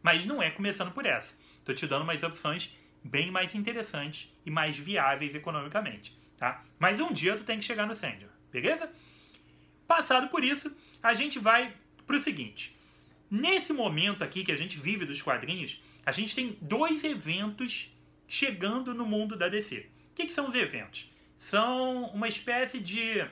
Mas não é começando por essa. Estou te dando umas opções bem mais interessantes e mais viáveis economicamente, tá? Mas um dia tu tem que chegar no Sandman, beleza? Passado por isso, a gente vai para o seguinte. Nesse momento aqui que a gente vive dos quadrinhos, a gente tem dois eventos chegando no mundo da DC. O que são os eventos? São uma espécie de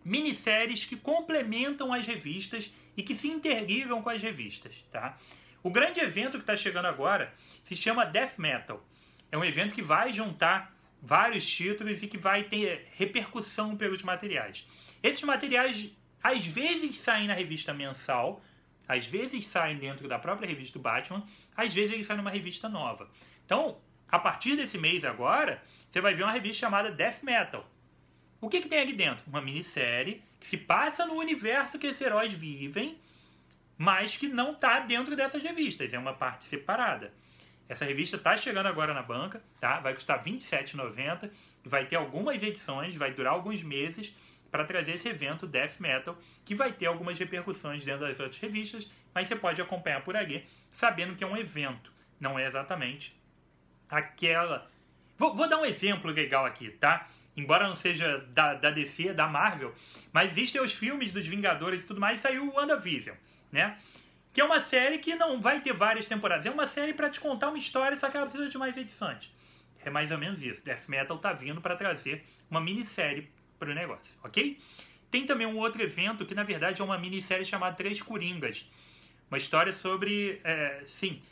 minisséries que complementam as revistas e que se interligam com as revistas, tá? O grande evento que está chegando agora se chama Death Metal. É um evento que vai juntar vários títulos e que vai ter repercussão pelos materiais. Esses materiais, às vezes, saem na revista mensal, às vezes saem dentro da própria revista do Batman, às vezes eles saem numa revista nova. Então, a partir desse mês agora, você vai ver uma revista chamada Death Metal. O que tem ali dentro? Uma minissérie que se passa no universo que esses heróis vivem, mas que não está dentro dessas revistas, é uma parte separada. Essa revista está chegando agora na banca, tá? Vai custar R$ 27,90, vai ter algumas edições, vai durar alguns meses para trazer esse evento Death Metal, que vai ter algumas repercussões dentro das outras revistas, mas você pode acompanhar por ali, sabendo que é um evento, não é exatamente aquela... Vou dar um exemplo legal aqui, tá? Embora não seja da DC, da Marvel, mas existem os filmes dos Vingadores e tudo mais, e saiu o WandaVision, né? Que é uma série que não vai ter várias temporadas. É uma série para te contar uma história, só que ela precisa de mais edições. É mais ou menos isso. Death Metal tá vindo para trazer uma minissérie para o negócio, ok? Tem também um outro evento que, na verdade, é uma minissérie chamada Três Coringas. Uma história sobre... sim,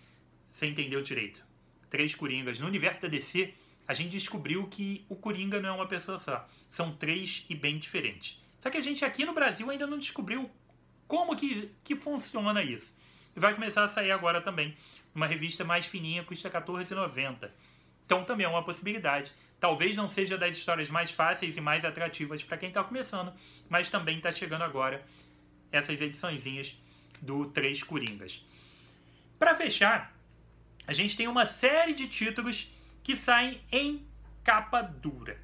você entendeu direito. Três Coringas. No universo da DC, a gente descobriu que o Coringa não é uma pessoa só. São três e bem diferentes. Só que a gente aqui no Brasil ainda não descobriu como que funciona isso. E vai começar a sair agora também. Uma revista mais fininha, custa R$ 14,90. Então também é uma possibilidade. Talvez não seja das histórias mais fáceis e mais atrativas para quem está começando, mas também está chegando agora essas ediçõezinhas do Três Coringas. Para fechar, a gente tem uma série de títulos que saem em capa dura.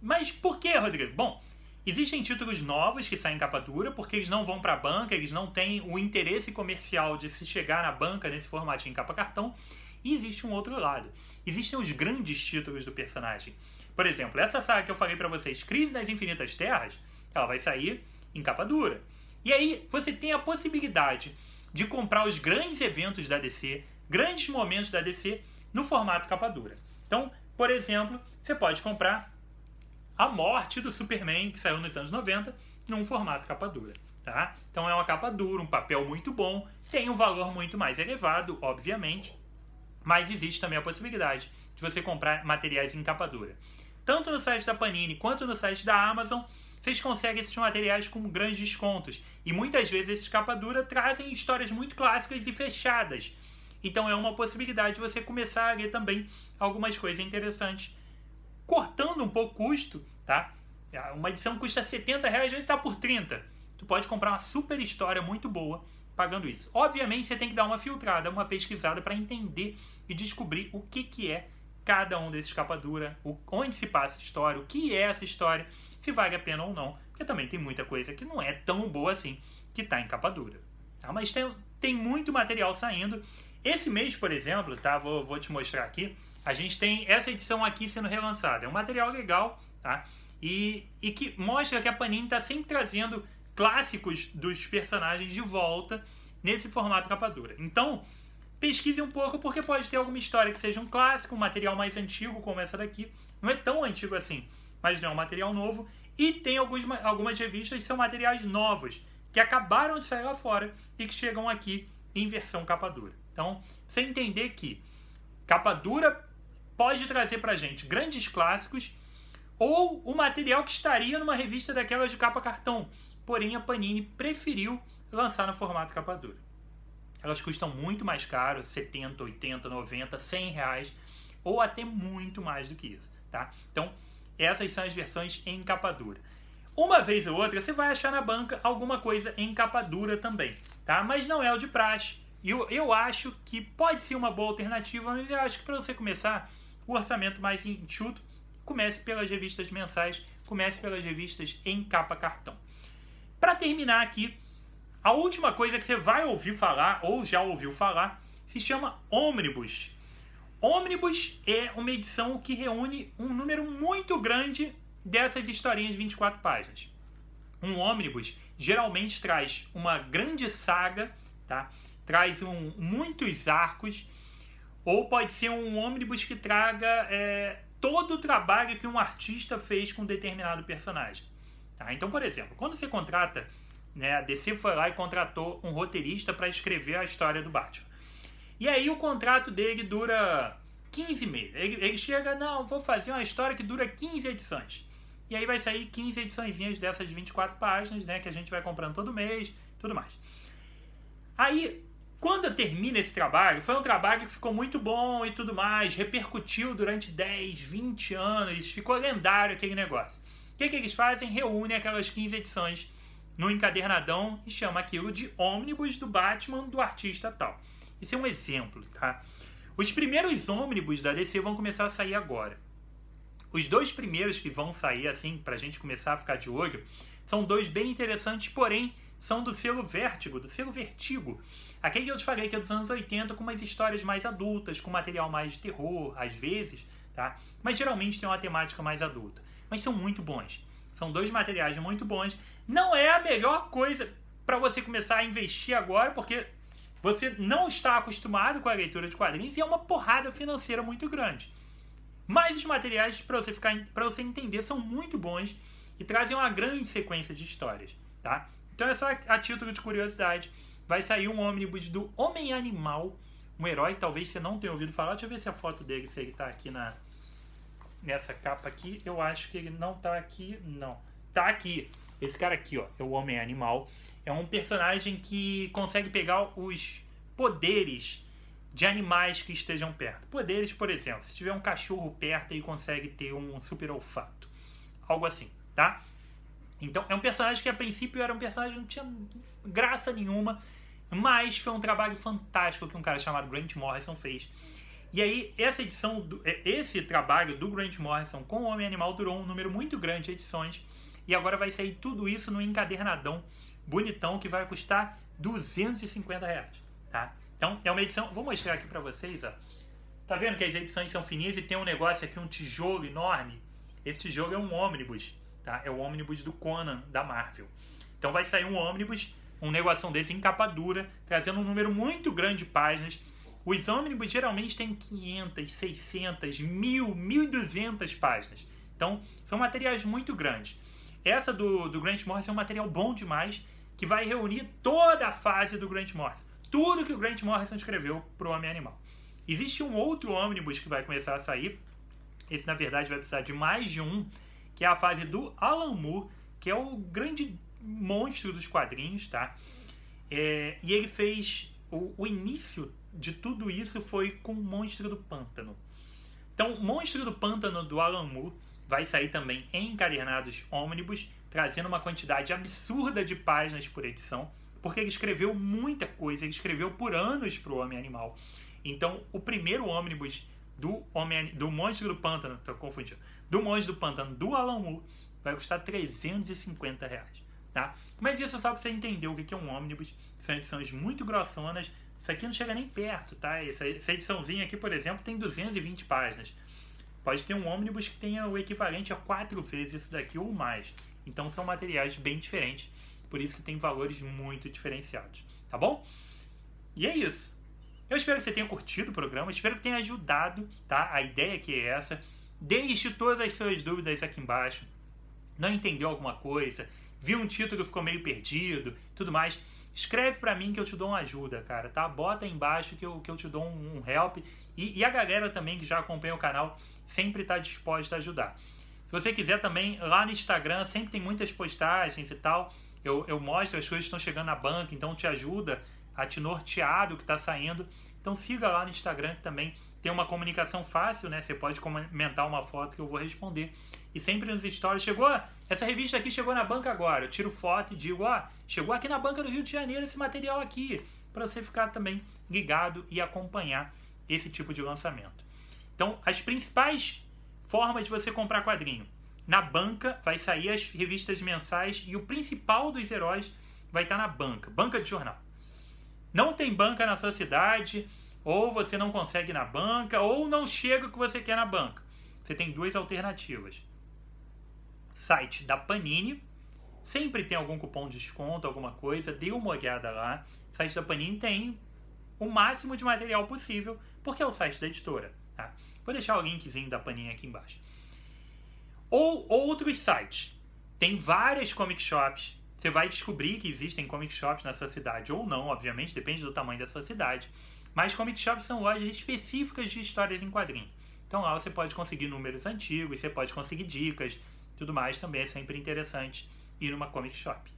Mas por que, Rodrigo? Bom, existem títulos novos que saem em capa dura porque eles não vão para a banca, eles não têm o interesse comercial de se chegar na banca nesse formatinho em capa cartão. E existe um outro lado. Existem os grandes títulos do personagem. Por exemplo, essa saga que eu falei para vocês, Crise nas Infinitas Terras, ela vai sair em capa dura. E aí você tem a possibilidade de comprar os grandes eventos da DC, grandes momentos da DC, no formato capa dura. Então, por exemplo, você pode comprar a morte do Superman, que saiu nos anos 90, num formato capa dura. Tá? Então é uma capa dura, um papel muito bom, tem um valor muito mais elevado, obviamente, mas existe também a possibilidade de você comprar materiais em capa dura. Tanto no site da Panini quanto no site da Amazon, vocês conseguem esses materiais com grandes descontos. E muitas vezes esses capa dura trazem histórias muito clássicas e fechadas. Então é uma possibilidade de você começar a ler também algumas coisas interessantes, cortando um pouco o custo, tá? Uma edição custa R$70, às vezes está por 30. Tu pode comprar uma super história muito boa pagando isso. Obviamente você tem que dar uma filtrada, uma pesquisada para entender e descobrir o que é cada um desses capa dura, onde se passa a história, o que é essa história, se vale a pena ou não. Porque também tem muita coisa que não é tão boa assim que está em capa dura. Tá? Mas tem muito material saindo. Esse mês, por exemplo, tá? Vou te mostrar aqui. A gente tem essa edição aqui sendo relançada. É um material legal, tá? E que mostra que a Panini está sempre trazendo clássicos dos personagens de volta nesse formato capa dura. Então, pesquise um pouco, porque pode ter alguma história que seja um clássico, um material mais antigo, como essa daqui. Não é tão antigo assim, mas não é um material novo. E tem algumas revistas que são materiais novos, que acabaram de sair lá fora e que chegam aqui em versão capa dura. Então, você entender que capa dura pode trazer pra gente grandes clássicos ou o material que estaria numa revista daquelas de capa cartão. Porém, a Panini preferiu lançar no formato capa dura. Elas custam muito mais caro, 70, 80, 90, 100 reais, ou até muito mais do que isso, tá? Então, essas são as versões em capa dura. Uma vez ou outra, você vai achar na banca alguma coisa em capa dura também, tá? Mas não é o de praxe. Eu acho que pode ser uma boa alternativa, mas eu acho que para você começar o orçamento mais enxuto, comece pelas revistas mensais, comece pelas revistas em capa cartão. Para terminar aqui, a última coisa que você vai ouvir falar, ou já ouviu falar, se chama Ômnibus. Ômnibus é uma edição que reúne um número muito grande dessas historinhas de 24 páginas. Um ômnibus geralmente traz uma grande saga, tá? Traz muitos arcos, ou pode ser um ômnibus que traga todo o trabalho que um artista fez com um determinado personagem. Tá? Então, por exemplo, quando você contrata, né, a DC foi lá e contratou um roteirista para escrever a história do Batman. E aí o contrato dele dura 15 meses. Ele chega, não, vou fazer uma história que dura 15 edições. E aí vai sair 15 ediçõezinhas dessas de 24 páginas, né, que a gente vai comprando todo mês, tudo mais. Aí, quando termina esse trabalho, foi um trabalho que ficou muito bom e tudo mais, repercutiu durante 10, 20 anos, ficou lendário aquele negócio. O que eles fazem? Reúnem aquelas 15 edições no encadernadão e chama aquilo de ômnibus do Batman do artista tal. Isso é um exemplo, tá? Os primeiros ômnibus da DC vão começar a sair agora. Os dois primeiros que vão sair, assim, pra gente começar a ficar de olho, são dois bem interessantes, porém, são do selo Vertigo, do selo Vertigo. Aquele que eu te falei que é dos anos 80, com umas histórias mais adultas, com material mais de terror, às vezes, tá? Mas geralmente tem uma temática mais adulta. Mas são muito bons. São dois materiais muito bons. Não é a melhor coisa para você começar a investir agora, porque você não está acostumado com a leitura de quadrinhos e é uma porrada financeira muito grande. Mas os materiais, para você entender, são muito bons e trazem uma grande sequência de histórias, tá? Então é só a título de curiosidade. Vai sair um ômnibus do Homem-Animal, um herói que talvez você não tenha ouvido falar. Deixa eu ver se a foto dele, se ele está aqui nessa capa aqui. Eu acho que ele não está aqui, não. Tá aqui. Esse cara aqui, ó, é o Homem-Animal. É um personagem que consegue pegar os poderes de animais que estejam perto. Poderes, por exemplo, se tiver um cachorro perto, ele consegue ter um super olfato. Algo assim, tá? Então, é um personagem que a princípio era um personagem que não tinha graça nenhuma, mas foi um trabalho fantástico que um cara chamado Grant Morrison fez. E aí, esse trabalho do Grant Morrison com o Homem-Animal durou um número muito grande de edições, e agora vai sair tudo isso no encadernadão bonitão, que vai custar R$250, tá? Então, é uma edição... Vou mostrar aqui pra vocês, ó. Tá vendo que as edições são fininhas e tem um negócio aqui, um tijolo enorme? Esse tijolo é um ômnibus, tá? É o ômnibus do Conan, da Marvel. Então vai sair um ômnibus, um negócio desse em capa dura, trazendo um número muito grande de páginas. Os ômnibus geralmente têm 500, 600, 1000, 1200 páginas. Então, são materiais muito grandes. Essa do Grant Morrison é um material bom demais, que vai reunir toda a fase do Grant Morrison. Tudo que o Grant Morrison escreveu para o Homem-Animal. Existe um outro ômnibus que vai começar a sair. Esse, na verdade, vai precisar de mais de um, que é a fase do Alan Moore, que é o grande monstro dos quadrinhos, tá? E ele fez... O início de tudo isso foi com o Monstro do Pântano. Então, o Monstro do Pântano do Alan Moore vai sair também em encadernados ônibus, trazendo uma quantidade absurda de páginas por edição, porque ele escreveu muita coisa, ele escreveu por anos para o Homem Animal. Então, o primeiro ônibus do Monstro do Pântano, tô confundindo, do Monstro do Pântano, do Alan Moore, vai custar R$350, tá? Mas isso só para você entender o que é um ônibus. São edições muito grossonas, isso aqui não chega nem perto, tá? Essa ediçãozinha aqui, por exemplo, tem 220 páginas. Pode ter um ônibus que tenha o equivalente a 4 vezes isso daqui ou mais. Então são materiais bem diferentes, por isso que tem valores muito diferenciados, tá bom? E é isso. Eu espero que você tenha curtido o programa, espero que tenha ajudado, tá? A ideia aqui é essa. Deixe todas as suas dúvidas aqui embaixo. Não entendeu alguma coisa, viu um título que ficou meio perdido, tudo mais, escreve pra mim que eu te dou uma ajuda, cara, tá? Bota aí embaixo que eu te dou um help. E a galera também que já acompanha o canal sempre está disposta a ajudar. Se você quiser também, lá no Instagram sempre tem muitas postagens e tal. Eu mostro as coisas que estão chegando na banca, então te ajuda a te nortear do que está saindo. Então siga lá no Instagram que também tem uma comunicação fácil, né? Você pode comentar uma foto que eu vou responder. E sempre nos stories, essa revista aqui chegou na banca agora. Eu tiro foto e digo, chegou aqui na banca do Rio de Janeiro esse material aqui. Para você ficar também ligado e acompanhar esse tipo de lançamento. Então, as principais formas de você comprar quadrinho. Na banca vai sair as revistas mensais e o principal dos heróis vai estar na banca. Banca de jornal. Não tem banca na sua cidade, ou você não consegue na banca, ou não chega o que você quer na banca. Você tem duas alternativas. Site da Panini. Sempre tem algum cupom de desconto, alguma coisa. Dê uma olhada lá. O site da Panini tem o máximo de material possível, porque é o site da editora. Tá? Vou deixar o linkzinho da Panini aqui embaixo. Ou outros sites. Tem várias comic shops. Você vai descobrir que existem comic shops na sua cidade ou não, obviamente, depende do tamanho da sua cidade. Mas comic shops são lojas específicas de histórias em quadrinho. Então lá você pode conseguir números antigos, você pode conseguir dicas, tudo mais. Também é sempre interessante ir numa comic shop.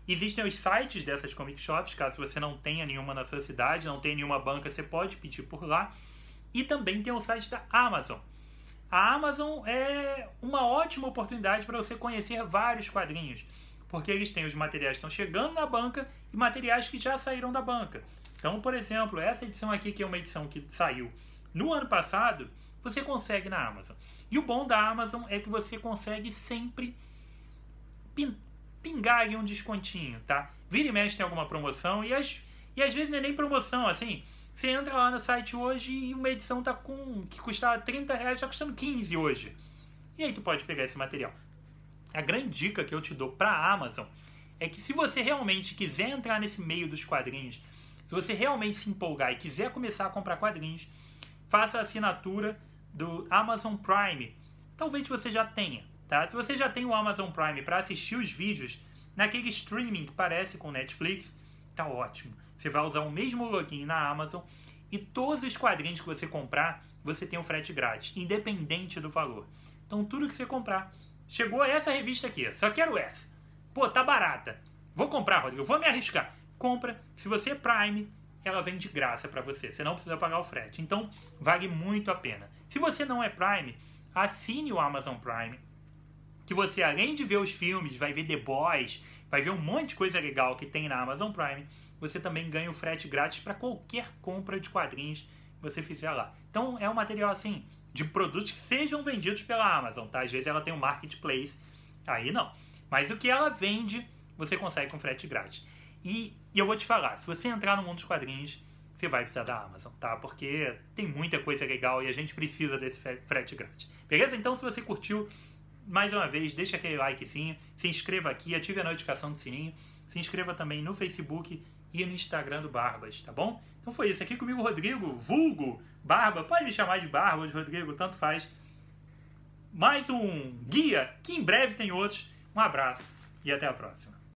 Existem os sites dessas comic shops, caso você não tenha nenhuma na sua cidade, não tenha nenhuma banca, você pode pedir por lá. E também tem o site da Amazon. A Amazon é uma ótima oportunidade para você conhecer vários quadrinhos, porque eles têm os materiais que estão chegando na banca e materiais que já saíram da banca. Então, por exemplo, essa edição aqui, que é uma edição que saiu no ano passado, você consegue na Amazon. E o bom da Amazon é que você consegue sempre pingar aí um descontinho, tá? Vira e mexe tem alguma promoção e às vezes não é nem promoção, assim... Você entra lá no site hoje e uma edição que custava R$30, está custando 15 hoje. E aí tu pode pegar esse material. A grande dica que eu te dou para a Amazon é que se você realmente quiser entrar nesse meio dos quadrinhos, se você realmente se empolgar e quiser começar a comprar quadrinhos, faça a assinatura do Amazon Prime. Talvez você já tenha, tá? Se você já tem o Amazon Prime para assistir os vídeos naquele streaming que parece com Netflix, tá ótimo. Você vai usar o mesmo login na Amazon e todos os quadrinhos que você comprar, você tem um frete grátis, independente do valor. Então tudo que você comprar, chegou essa revista aqui, só quero essa. Pô, tá barata. Vou comprar, Rodrigo, vou me arriscar. Compra, se você é Prime, ela vem de graça para você, você não precisa pagar o frete. Então vale muito a pena. Se você não é Prime, assine o Amazon Prime, que você além de ver os filmes, vai ver The Boys, vai ver um monte de coisa legal que tem na Amazon Prime. Você também ganha o frete grátis para qualquer compra de quadrinhos que você fizer lá. Então é um material assim, de produtos que sejam vendidos pela Amazon, tá? Às vezes ela tem um marketplace, aí não. Mas o que ela vende, você consegue com frete grátis. E eu vou te falar, se você entrar no mundo dos quadrinhos, você vai precisar da Amazon, tá? Porque tem muita coisa legal e a gente precisa desse frete grátis. Beleza? Então se você curtiu, mais uma vez, deixa aquele likezinho, se inscreva aqui, ative a notificação do sininho, se inscreva também no Facebook e no Instagram do Barbas, tá bom? Então foi isso, aqui comigo Rodrigo, vulgo Barba, pode me chamar de Barba ou de Rodrigo, tanto faz. Mais um guia, que em breve tem outros. Um abraço e até a próxima.